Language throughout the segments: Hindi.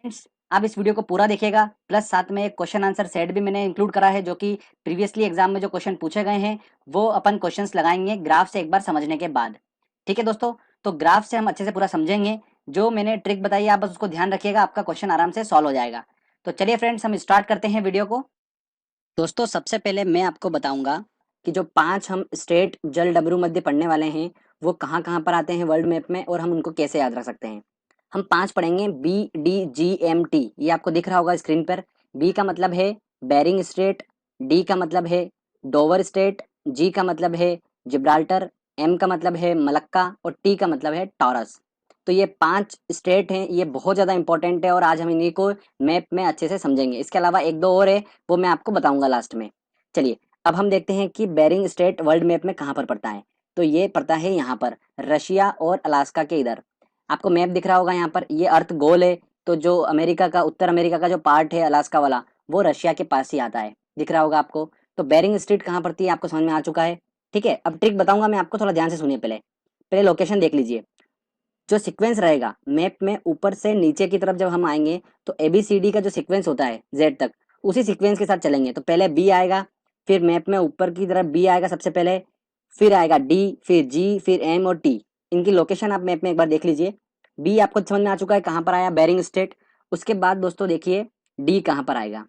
फ्रेंड्स, आप इस वीडियो को पूरा देखिएगा, प्लस साथ में एक क्वेश्चन आंसर सेट भी मैंने इंक्लूड करा है, जो कि प्रीवियसली एग्जाम में जो क्वेश्चन पूछे गए हैं वो अपन क्वेश्चंस लगाएंगे ग्राफ से एक बार समझने के बाद। ठीक है दोस्तों, तो ग्राफ से हम अच्छे से पूरा समझेंगे। जो मैंने ट्रिक बताई है आप बस उसको ध्यान रखिएगा, आपका क्वेश्चन आराम से सॉल्व हो जाएगा। तो चलिए फ्रेंड्स, हम स्टार्ट करते हैं वीडियो को। दोस्तों, सबसे पहले मैं आपको बताऊंगा कि जो 5 हम स्टेट जल डमरू मध्य पढ़ने वाले हैं वो कहाँ कहाँ पर आते हैं वर्ल्ड मैप में, और हम उनको कैसे याद रख सकते हैं। हम 5 पढ़ेंगे, BDGMT। ये आपको दिख रहा होगा स्क्रीन पर। बी का मतलब है बेरिंग स्ट्रेट, डी का मतलब है डोवर स्ट्रेट, जी का मतलब है जिब्राल्टर, एम का मतलब है मलक्का और टी का मतलब है टॉरस। तो ये 5 स्टेट हैं, ये बहुत ज़्यादा इंपॉर्टेंट है और आज हम इन्हीं को मैप में अच्छे से समझेंगे। इसके अलावा एक दो और है, वो मैं आपको बताऊंगा लास्ट में। चलिए, अब हम देखते हैं कि बेरिंग स्ट्रेट वर्ल्ड मैप में कहाँ पर पड़ता है। तो ये पड़ता है यहाँ पर, रशिया और अलास्का के इधर। आपको मैप दिख रहा होगा यहाँ पर, ये अर्थ गोल है। तो जो अमेरिका का, उत्तर अमेरिका का जो पार्ट है अलास्का वाला, वो रशिया के पास ही आता है, दिख रहा होगा आपको। तो बेरिंग स्ट्रेट कहाँ पड़ती है आपको समझ में आ चुका है। ठीक है, अब ट्रिक बताऊंगा मैं आपको, थोड़ा ध्यान से सुनिए। पहले पहले लोकेशन देख लीजिए। जो सीक्वेंस रहेगा मैप में, ऊपर से नीचे की तरफ जब हम आएंगे तो ABCD का जो सीक्वेंस होता है जेड तक, उसी सीक्वेंस के साथ चलेंगे। तो पहले बी आएगा, फिर मैप में ऊपर की तरफ बी आएगा सबसे पहले, फिर आएगा डी, फिर जी, फिर एम और टी। इनकी लोकेशन आप मैप में एक बार देख लीजिए। बी आपको समझ में आ चुका है कहाँ पर आया, बेरिंग स्टेट। उसके बाद दोस्तों देखिए डी कहाँ पर आएगा।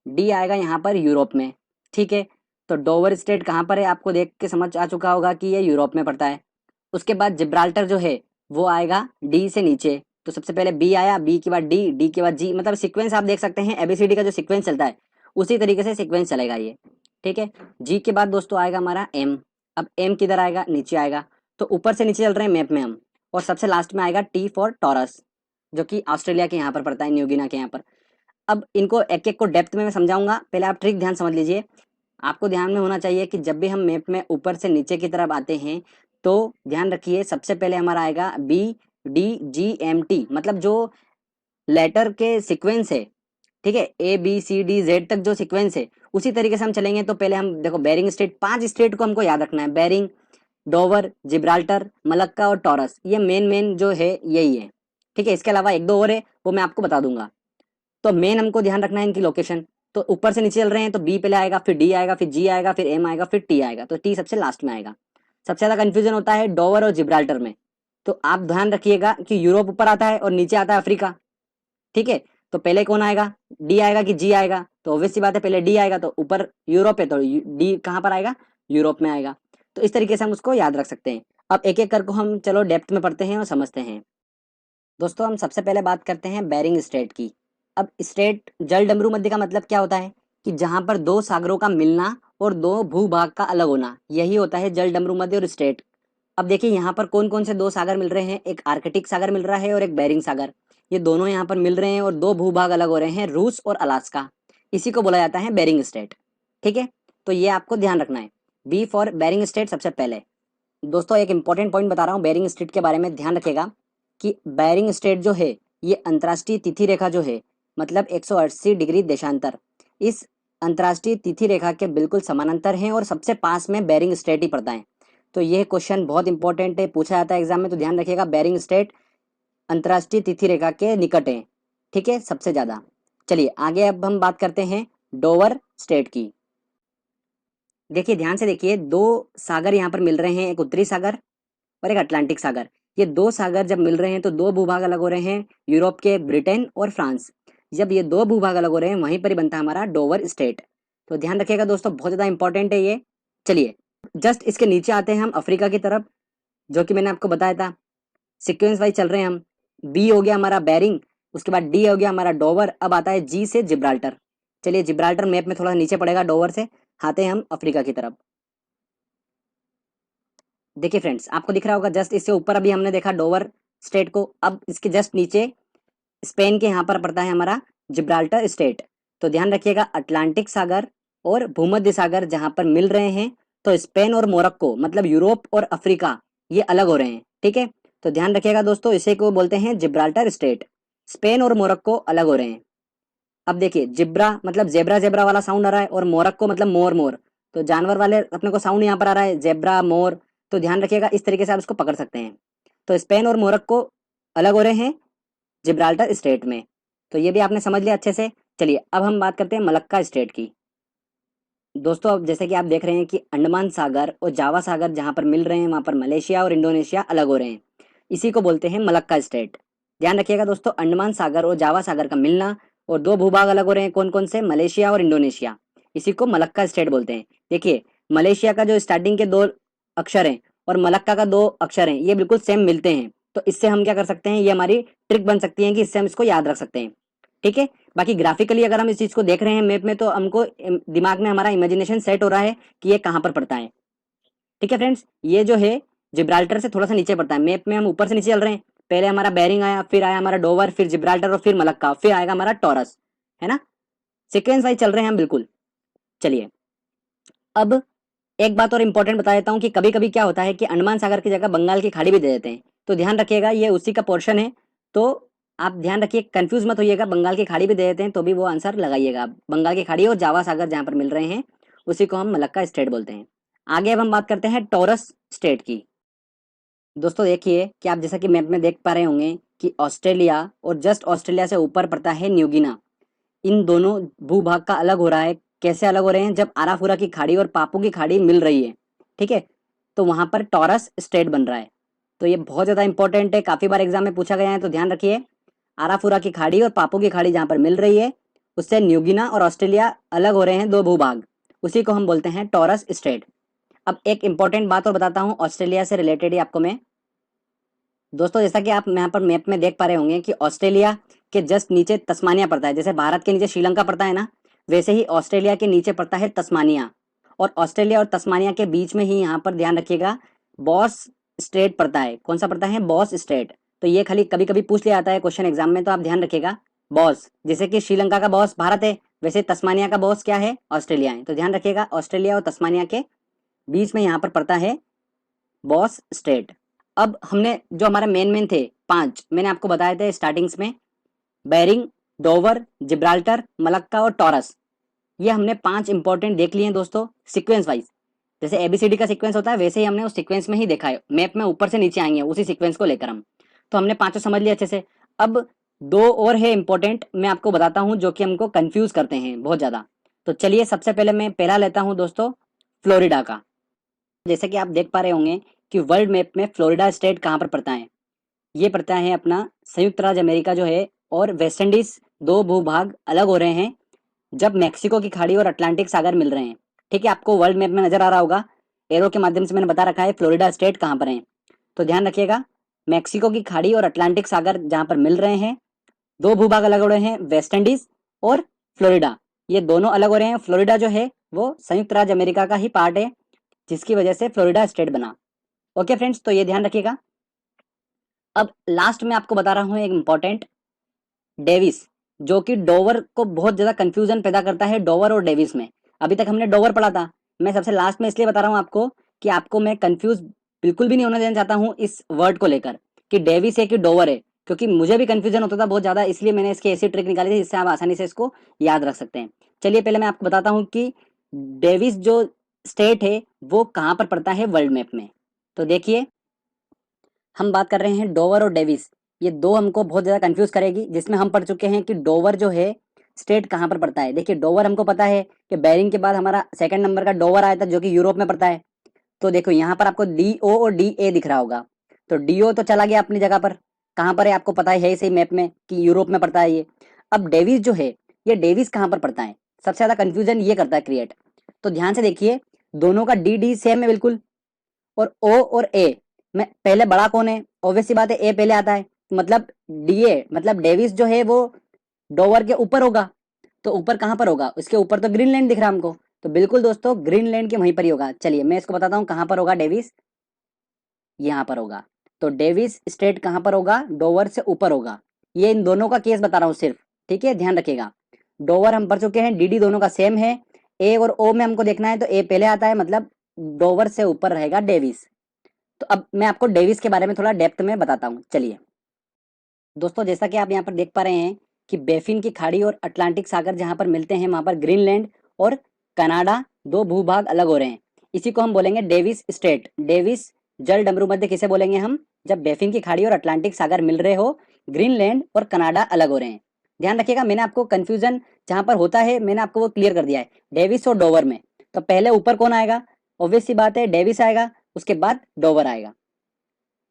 डी आएगा यहाँ पर यूरोप में। ठीक है, तो डोवर स्टेट कहाँ पर है आपको देख के समझ आ चुका होगा कि ये यूरोप में पड़ता है। उसके बाद जिब्राल्टर जो है वो आएगा डी से नीचे। तो सबसे पहले बी आया, बी के बाद डी, डी के बाद जी, मतलब सीक्वेंस आप देख सकते हैं ABCD का जो सीक्वेंस चलता है उसी तरीके से सीक्वेंस चलेगा ये। ठीक है, जी के बाद दोस्तों आएगा हमारा एम। अब एम किधर आएगा, नीचे आएगा। तो ऊपर से नीचे चल रहे हैं मैप में हम। और सबसे लास्ट में आएगा टी फॉर टॉरस, जो कि ऑस्ट्रेलिया के यहाँ पर पड़ता है, न्यूगिना के यहाँ पर। अब इनको एक एक को डेप्थ में मैं समझाऊंगा, पहले आप ट्रिक ध्यान समझ लीजिए। आपको ध्यान में होना चाहिए कि जब भी हम मैप में ऊपर से नीचे की तरफ आते हैं तो ध्यान रखिए, सबसे पहले हमारा आएगा BDGMT, मतलब जो लेटर के सीक्वेंस है। ठीक है, ABCD Z तक जो सीक्वेंस है उसी तरीके से हम चलेंगे। तो पहले हम देखो, बेरिंग स्टेट, 5 स्टेट को हमको याद रखना है। बेरिंग, डोवर, जिब्राल्टर, मलक्का और टॉरस, ये मेन मेन जो है यही है। ठीक है, इसके अलावा एक दो और है, वो मैं आपको बता दूंगा। तो मेन हमको ध्यान रखना है इनकी लोकेशन। तो ऊपर से नीचे चल रहे हैं तो बी पहले आएगा, फिर डी आएगा, फिर जी आएगा, फिर एम आएगा, फिर टी आएगा। तो टी सबसे लास्ट में आएगा। सबसे ज्यादा कंफ्यूजन होता है डोवर और जिब्राल्टर में। तो आप ध्यान रखिएगा कि यूरोप ऊपर आता है और नीचे आता है अफ्रीका। ठीक है, तो पहले कौन आएगा, डी आएगा कि जी आएगा। तो ऑब्वियस सी बात है, पहले डी आएगा। तो ऊपर यूरोप है तो डी कहाँ पर आएगा, यूरोप में आएगा। तो इस तरीके से हम उसको याद रख सकते हैं। अब एक एक करके हम चलो डेप्थ में पढ़ते हैं और समझते हैं। दोस्तों, हम सबसे पहले बात करते हैं बेरिंग स्ट्रेट की। अब स्ट्रेट जल डमरू मध्य का मतलब क्या होता है कि जहां पर दो सागरों का मिलना और दो भूभाग का अलग होना, यही होता है जल डमरू मध्य और स्ट्रेट। अब देखिए यहाँ पर कौन कौन से दो सागर मिल रहे हैं, एक आर्कटिक सागर मिल रहा है और एक बेरिंग सागर। ये दोनों यहाँ पर मिल रहे हैं और दो भूभाग अलग हो रहे हैं, रूस और अलास्का। इसी को बोला जाता है बेरिंग स्ट्रेट। ठीक है, तो ये आपको ध्यान रखना है। बी फॉर बेरिंग स्ट्रेट सबसे पहले। दोस्तों, एक इंपॉर्टेंट पॉइंट बता रहा हूँ बेरिंग स्ट्रेट के बारे में, ध्यान रखिएगा कि बेरिंग स्ट्रेट जो है ये अंतर्राष्ट्रीय तिथि रेखा जो है, मतलब 180 डिग्री देशांतर, इस अंतर्राष्ट्रीय तिथि रेखा के बिल्कुल समानांतर है और सबसे पास में बेरिंग स्ट्रेट ही पड़ता है। तो यह क्वेश्चन बहुत इंपॉर्टेंट है, पूछा जाता है एग्जाम में, तो ध्यान रखिएगा बेरिंग स्ट्रेट अंतर्राष्ट्रीय तिथि रेखा के निकट है। ठीक है, सबसे ज्यादा। चलिए आगे अब हम बात करते हैं डोवर स्ट्रेट की। देखिए ध्यान से देखिए, दो सागर यहाँ पर मिल रहे हैं, एक उत्तरी सागर और एक अटलांटिक सागर। ये दो सागर जब मिल रहे हैं तो दो भूभाग अलग हो रहे हैं, यूरोप के ब्रिटेन और फ्रांस। जब ये दो भूभाग अलग हो रहे हैं वहीं पर ही बनता है हमारा डोवर स्टेट। तो ध्यान रखिएगा दोस्तों, बहुत ज्यादा इंपॉर्टेंट है ये। चलिए, जस्ट इसके नीचे आते हैं हम अफ्रीका की तरफ, जो कि मैंने आपको बताया था। सिक्वेंस वाइज चल रहे हैं हम। बी हो गया हमारा बेरिंग, उसके बाद डी हो गया हमारा डोवर, अब आता है जी से जिब्राल्टर। चलिए, जिब्राल्टर मैप में थोड़ा नीचे पड़ेगा डोवर से। आते हैं हम अफ्रीका की तरफ। देखिए फ्रेंड्स, आपको दिख रहा होगा जस्ट इससे ऊपर अभी हमने देखा डोवर स्टेट को, अब इसके जस्ट नीचे स्पेन के यहाँ पर पड़ता है हमारा जिब्राल्टर स्टेट। तो ध्यान रखिएगा, अटलांटिक सागर और भूमध्य सागर जहां पर मिल रहे हैं, तो स्पेन और मोरक्को, मतलब यूरोप और अफ्रीका, ये अलग हो रहे हैं। ठीक है, तो ध्यान रखिएगा दोस्तों, इसे को बोलते हैं जिब्राल्टर स्टेट। स्पेन और मोरक्को अलग हो रहे हैं। अब देखिए, जिब्रा मतलब जेब्रा जेब्रा वाला साउंड आ रहा है, और मोरक्को मतलब मोर मोर, तो जानवर वाले अपने को साउंड यहाँ पर आ रहा है, जेब्रा मोर। तो ध्यान रखिएगा, इस तरीके से आप इसको पकड़ सकते हैं। तो स्पेन और मोरक्को अलग हो रहे हैं जिब्राल्टर स्टेट में। तो ये भी आपने समझ लिया अच्छे से। चलिए अब हम बात करते हैं मलक्का स्टेट की। दोस्तों अब जैसे कि आप देख रहे हैं कि अंडमान सागर और जावा सागर जहां पर मिल रहे हैं वहां पर मलेशिया और इंडोनेशिया अलग हो रहे हैं, इसी को बोलते हैं मलक्का स्टेट। ध्यान रखिएगा दोस्तों, अंडमान सागर और जावा सागर का मिलना और दो भूभाग अलग हो रहे हैं, कौन कौन से, मलेशिया और इंडोनेशिया, इसी को मलक्का स्टेट बोलते हैं। देखिए मलेशिया का जो स्टार्टिंग के दो अक्षर हैं और मलक्का का दो अक्षर हैं, ये बिल्कुल सेम मिलते हैं, तो इससे हम क्या कर सकते हैं, ये हमारी ट्रिक बन सकती है कि इससे हम इसको याद रख सकते हैं। ठीक है, बाकी ग्राफिकली अगर हम इस चीज को देख रहे हैं मैप में, तो हमको दिमाग में हमारा इमेजिनेशन सेट हो रहा है कि ये कहाँ पर पड़ता है। ठीक है फ्रेंड्स, ये जो है जिब्राल्टर से थोड़ा सा नीचे पड़ता है, मैप में हम ऊपर से नीचे चल रहे हैं, पहले हमारा बेरिंग आया, फिर आया हमारा डोवर, फिर जिब्राल्टर और फिर मलक्का, फिर आएगा हमारा टॉरस, है ना, सीक्वेंस वाइज चल रहे हैं हम बिल्कुल। चलिए अब एक बात और इंपॉर्टेंट बता देता हूँ कि कभी कभी क्या होता है कि अंडमान सागर की जगह बंगाल की खाड़ी भी दे देते हैं, तो ध्यान रखिएगा ये उसी का पोर्शन है, तो आप ध्यान रखिए, कंफ्यूज मत होइएगा, बंगाल की खाड़ी भी दे देते हैं तो भी वो आंसर लगाइएगा। बंगाल की खाड़ी और जावा सागर जहाँ पर मिल रहे हैं उसी को हम मलक्का स्टेट बोलते हैं। आगे अब हम बात करते हैं टॉरस स्टेट की। दोस्तों देखिए कि आप जैसा कि मैप में देख पा रहे होंगे कि ऑस्ट्रेलिया और जस्ट ऑस्ट्रेलिया से ऊपर पड़ता है न्यूगिना, इन दोनों भूभाग का अलग हो रहा है। कैसे अलग हो रहे हैं, जब आराफुरा की खाड़ी और पापू की खाड़ी मिल रही है, ठीक है, तो वहां पर टॉरस स्टेट बन रहा है। तो ये बहुत ज्यादा इंपॉर्टेंट है, काफी बार एग्जाम में पूछा गया है, तो ध्यान रखिए, आराफुरा की खाड़ी और पापू की खाड़ी जहां पर मिल रही है उससे न्यूगिना और ऑस्ट्रेलिया अलग हो रहे हैं, दो भूभाग, उसी को हम बोलते हैं टॉरस स्टेट। अब एक इंपॉर्टेंट बात और बताता हूँ ऑस्ट्रेलिया से रिलेटेड ही आपको मैं। दोस्तों जैसा कि आप यहाँ पर मैप में देख पा रहे होंगे कि ऑस्ट्रेलिया के जस्ट नीचे तस्मानिया पड़ता है, जैसे भारत के नीचे श्रीलंका पड़ता है ना, वैसे ही ऑस्ट्रेलिया के नीचे पड़ता है तस्मानिया, और ऑस्ट्रेलिया और तस्मानिया के बीच में ही यहाँ पर ध्यान रखिएगा बॉस स्टेट पड़ता है। कौन सा पड़ता है, बॉस स्टेट। तो ये खाली कभी कभी पूछ लिया जाता है क्वेश्चन एग्जाम में, तो आप ध्यान रखिएगा बॉस, जैसे कि श्रीलंका का बॉस भारत है, वैसे तस्मानिया का बॉस क्या है, ऑस्ट्रेलिया है। तो ध्यान रखिएगा ऑस्ट्रेलिया और तस्मानिया के बीच में यहाँ पर पड़ता है बॉस स्टेट। अब हमने जो हमारे मेन मेन थे पांच, मैंने आपको बताए थे स्टार्टिंग्स में, बेरिंग, डोवर, जिब्राल्टर, मलक्का और टॉरस, ये हमने पांच इंपॉर्टेंट देख लिए हैं दोस्तों सीक्वेंस वाइज। जैसे एबीसीडी का सीक्वेंस होता है वैसे ही हमने उस सीक्वेंस में ही देखा है, मैप में ऊपर से नीचे आएंगे उसी सीक्वेंस को लेकर हम, तो हमने पांचों समझ लिया अच्छे से। अब दो और है इंपॉर्टेंट, मैं आपको बताता हूं, जो कि हमको कंफ्यूज करते हैं बहुत ज्यादा। तो चलिए सबसे पहले मैं पहला लेता हूं दोस्तों, फ्लोरिडा का। जैसे कि आप देख पा रहे होंगे कि वर्ल्ड मैप में फ्लोरिडा स्टेट कहाँ पर पड़ता है, ये पड़ता है अपना संयुक्त राज्य अमेरिका जो है और वेस्ट इंडीज, दो भूभाग अलग हो रहे हैं जब मैक्सिको की खाड़ी और अटलांटिक सागर मिल रहे हैं। ठीक है, आपको वर्ल्ड मैप में नजर आ रहा होगा, एरो के माध्यम से मैंने बता रखा है फ्लोरिडा स्टेट कहाँ पर है। तो ध्यान रखिएगा, मैक्सिको की खाड़ी और अटलांटिक सागर जहाँ पर मिल रहे हैं, दो भूभाग अलग हो रहे हैं, वेस्ट इंडीज और फ्लोरिडा, ये दोनों अलग हो रहे हैं। फ्लोरिडा जो है वो संयुक्त राज्य अमेरिका का ही पार्ट है, जिसकी वजह से फ्लोरिडा स्टेट बना। ओके फ्रेंड्स, तो ये ध्यान रखिएगा। अब लास्ट में आपको बता रहा हूं एक इंपॉर्टेंट, डेविस, जो कि डोवर को बहुत ज्यादा कंफ्यूजन पैदा करता है, डोवर और डेविस में। अभी तक हमने डोवर पढ़ा था, मैं सबसे लास्ट में इसलिए बता रहा हूं आपको कि आपको मैं कंफ्यूज बिल्कुल भी नहीं होने देना चाहता हूं इस वर्ड को लेकर कि डेविस है कि डोवर है, क्योंकि मुझे भी कंफ्यूजन होता था बहुत ज्यादा, इसलिए मैंने इसकी ऐसी ट्रिक निकाली थी जिससे आप आसानी से इसको याद रख सकते हैं। चलिए पहले मैं आपको बताता हूँ कि डेविस जो स्टेट है वो कहाँ पर पड़ता है वर्ल्ड मैप में। तो देखिए, हम बात कर रहे हैं डोवर और डेविस, ये दो हमको बहुत ज्यादा कंफ्यूज करेगी, जिसमें हम पढ़ चुके हैं कि डोवर जो है स्टेट कहाँ पर पड़ता है। देखिए डोवर हमको पता है कि बेरिंग के बाद हमारा सेकंड नंबर का डोवर आया था जो कि यूरोप में पड़ता है। तो देखो यहाँ पर आपको डी ओ और डी ए दिख रहा होगा, तो डी ओ तो चला गया अपनी जगह पर, कहाँ पर है आपको पता है सही मैप में कि यूरोप में पड़ता है ये। अब डेविस जो है, ये डेविस कहाँ पर पड़ता है, सबसे ज्यादा कंफ्यूजन ये करता है क्रिएट। तो ध्यान से देखिए, दोनों का डी डी सेम है बिल्कुल, और ओ और ए में पहले बड़ा कौन है, ऑब्वियस सी बात है ए पहले आता है, मतलब डीए मतलब डेविस जो है वो डोवर के ऊपर होगा। तो ऊपर कहाँ पर होगा, उसके ऊपर तो ग्रीनलैंड दिख रहा है हमको, तो बिल्कुल दोस्तों ग्रीनलैंड के वहीं पर ही होगा। चलिए मैं इसको बताता हूँ कहाँ पर होगा डेविस, यहाँ पर होगा। तो डेविस स्टेट कहाँ पर होगा, डोवर से ऊपर होगा। ये इन दोनों का केस बता रहा हूँ सिर्फ, ठीक है, ध्यान रखिएगा। डोवर हम पढ़ चुके हैं, डीडी दोनों का सेम है, ए और ओ में हमको देखना है तो ए पहले आता है, मतलब डोवर से ऊपर रहेगा डेविस। तो अब मैं आपको डेविस के बारे में थोड़ा डेप्थ में बताता हूँ। चलिए दोस्तों, जैसा कि आप यहाँ पर देख पा रहे हैं कि बेफिन की खाड़ी और अटलांटिक सागर जहाँ पर मिलते हैं वहां पर ग्रीनलैंड और कनाडा दो भूभाग अलग हो रहे हैं, इसी को हम बोलेंगे डेविस स्टेट। डेविस जल डमरू मध्य किसे बोलेंगे हम, जब बेफिन की खाड़ी और अटलांटिक सागर मिल रहे हो, ग्रीनलैंड और कनाडा अलग हो रहे हैं। ध्यान रखिएगा, मैंने आपको कंफ्यूजन जहां पर होता है मैंने आपको वो क्लियर कर दिया है, डेविस और डोवर में। तो पहले ऊपर कौन आएगा, ऑब्वियस सी बात है डेविस आएगा, उसके बाद डोवर आएगा।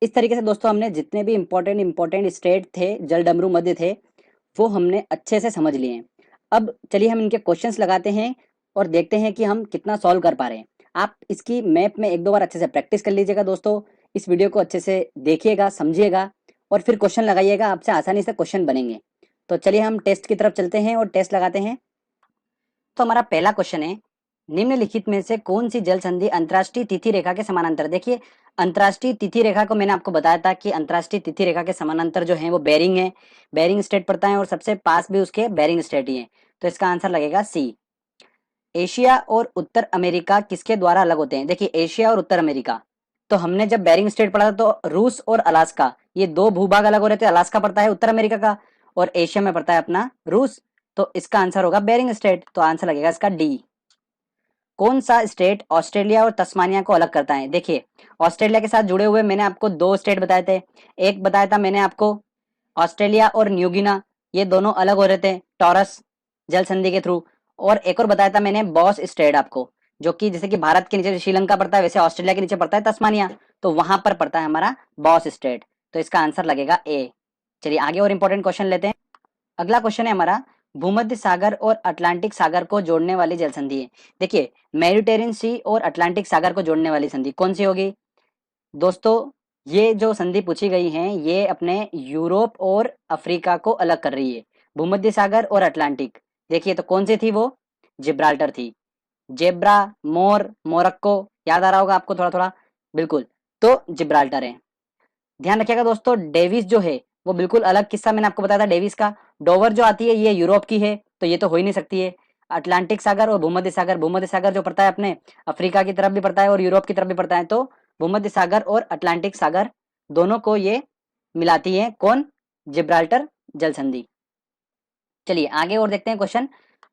इस तरीके से दोस्तों हमने जितने भी इंपॉर्टेंट स्टेट थे, जलडमरू मध्य थे, वो हमने अच्छे से समझ लिए हैं। अब चलिए हम इनके क्वेश्चंस लगाते हैं और देखते हैं कि हम कितना सॉल्व कर पा रहे हैं। आप इसकी मैप में एक दो बार अच्छे से प्रैक्टिस कर लीजिएगा दोस्तों, इस वीडियो को अच्छे से देखिएगा, समझिएगा और फिर क्वेश्चन लगाइएगा, आपसे आसानी से क्वेश्चन बनेंगे। तो चलिए हम टेस्ट की तरफ चलते हैं और टेस्ट लगाते हैं। तो हमारा पहला क्वेश्चन है, निम्नलिखित में से कौन सी जल संधि अंतर्राष्ट्रीय तिथि रेखा के समानांतर। देखिए, अंतर्राष्ट्रीय तिथि रेखा को मैंने आपको बताया था कि अंतर्राष्ट्रीय तिथि रेखा के समानांतर जो है वो बेरिंग है, बेरिंग स्टेट पड़ता है और सबसे पास भी उसके बेरिंग स्टेट ही है। तो इसका आंसर लगेगा सी। एशिया और उत्तर अमेरिका किसके द्वारा अलग होते हैं। देखिए, एशिया और उत्तर अमेरिका, तो हमने जब बेरिंग स्टेट पढ़ा था तो रूस और अलास्का, ये दो भूभाग अलग हो रहे थे। अलास्का पड़ता है उत्तर अमेरिका का और एशिया में पड़ता है अपना रूस। तो इसका आंसर होगा बेरिंग स्टेट, तो आंसर लगेगा इसका डी। कौन सा स्टेट ऑस्ट्रेलिया और तस्मानिया को अलग करता है। देखिए, ऑस्ट्रेलिया के साथ जुड़े हुए मैंने आपको दो स्टेट बताए थे। एक बताया था मैंने आपको ऑस्ट्रेलिया और न्यूगिना, ये दोनों अलग हो रहे थे टॉरस जल संधि के थ्रू। और एक और बताया था मैंने बॉस स्टेट आपको, जो कि जैसे कि भारत के नीचे श्रीलंका पड़ता है वैसे ऑस्ट्रेलिया के नीचे पड़ता है तस्मानिया, तो वहां पर पड़ता है हमारा बॉस स्टेट। तो इसका आंसर लगेगा ए। चलिए आगे और इंपॉर्टेंट क्वेश्चन लेते हैं। अगला क्वेश्चन है हमारा, भूमध्य सागर और अटलांटिक सागर को जोड़ने वाली जल संधि है। देखिए, मेडिटेरियन सी और अटलांटिक सागर को जोड़ने वाली संधि कौन सी होगी। दोस्तों, ये जो संधि पूछी गई है ये अपने यूरोप और अफ्रीका को अलग कर रही है, भूमध्य सागर और अटलांटिक। देखिए तो कौन सी थी वो, जिब्राल्टर थी। जेब्रा, मोर, मोरक्को, याद आ रहा होगा आपको थोड़ा थोड़ा, बिल्कुल, तो जिब्राल्टर है। ध्यान रखिएगा दोस्तों, डेविस जो है वो बिल्कुल अलग किस्सा मैंने आपको बताया था डेविस का। डोवर जो आती है ये यूरोप की है, तो ये तो हो ही नहीं सकती है। अटलांटिक सागर और भूमध्य सागर, भूमध्य सागर जो पड़ता है अपने अफ्रीका की तरफ भी पड़ता है और यूरोप की तरफ भी पड़ता है, तो भूमध्य सागर और अटलांटिक सागर दोनों को ये मिलाती है कौन, जिब्राल्टर जल संधि। चलिए आगे और देखते हैं क्वेश्चन,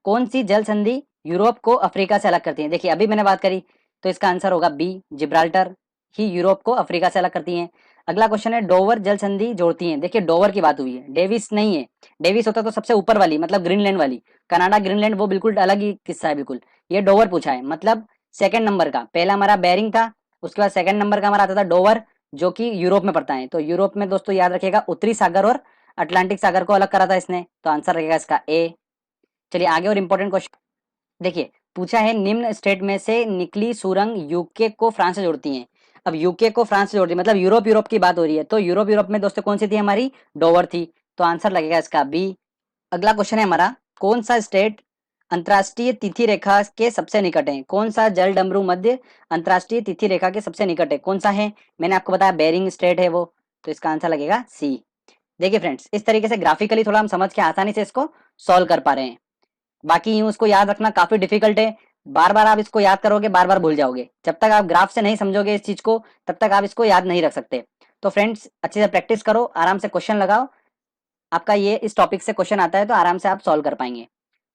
कौन सी जल संधि यूरोप को अफ्रीका से अलग करती है। देखिए अभी मैंने बात करी, तो इसका आंसर होगा बी, जिब्राल्टर ही यूरोप को अफ्रीका से अलग करती हैं। अगला क्वेश्चन है, डोवर जल संधि जोड़ती हैं। देखिए डोवर की बात हुई है, डेविस नहीं है। डेविस होता तो सबसे ऊपर वाली, मतलब ग्रीनलैंड वाली, कनाडा ग्रीनलैंड वो बिल्कुल अलग ही किस्सा है बिल्कुल। ये डोवर पूछा है, मतलब सेकंड नंबर का, पहला हमारा बेरिंग था, उसके बाद सेकंड नंबर का हमारा आता था डोवर, जो कि यूरोप में पड़ता है। तो यूरोप में दोस्तों याद रखिएगा उत्तरी सागर और अटलांटिक सागर को अलग करा था इसने, तो आंसर रहेगा इसका ए। चलिए आगे और इंपॉर्टेंट क्वेश्चन देखिए, पूछा है निम्न स्टेट में से निकली सुरंग यूके को फ्रांस से जोड़ती हैं। अब यूके को फ्रांस से जोड़ती है मतलब यूरोप यूरोप की बात हो रही है, तो यूरोप यूरोप में दोस्तों कौन सी थी हमारी, डोवर थी, तो आंसर लगेगा इसका बी। अगला क्वेश्चन है हमारा, कौन सा स्टेट अंतर्राष्ट्रीय तिथि रेखा के सबसे निकट है। कौन सा जल डमरू मध्य अंतर्राष्ट्रीय तिथि रेखा के सबसे निकट है, कौन सा है, मैंने आपको बताया बेरिंग स्टेट है वो, तो इसका आंसर लगेगा सी। देखिए फ्रेंड्स, इस तरीके से ग्राफिकली थोड़ा हम समझ के आसानी से इसको सॉल्व कर पा रहे हैं। बाकी यूं इसको याद रखना काफी डिफिकल्ट है, बार बार आप इसको याद करोगे बार बार भूल जाओगे। जब तक आप ग्राफ से नहीं समझोगे इस चीज को तब तक आप इसको याद नहीं रख सकते। तो फ्रेंड्स अच्छे से प्रैक्टिस करो, आराम से क्वेश्चन लगाओ, आपका ये इस टॉपिक से क्वेश्चन आता है तो आराम से आप सॉल्व कर पाएंगे।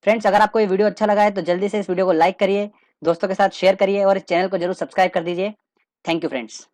फ्रेंड्स अगर आपको ये वीडियो अच्छा लगा है तो जल्दी से इस वीडियो को लाइक करिए, दोस्तों के साथ शेयर करिए और इस चैनल को जरूर सब्सक्राइब कर दीजिए। Thank you friends.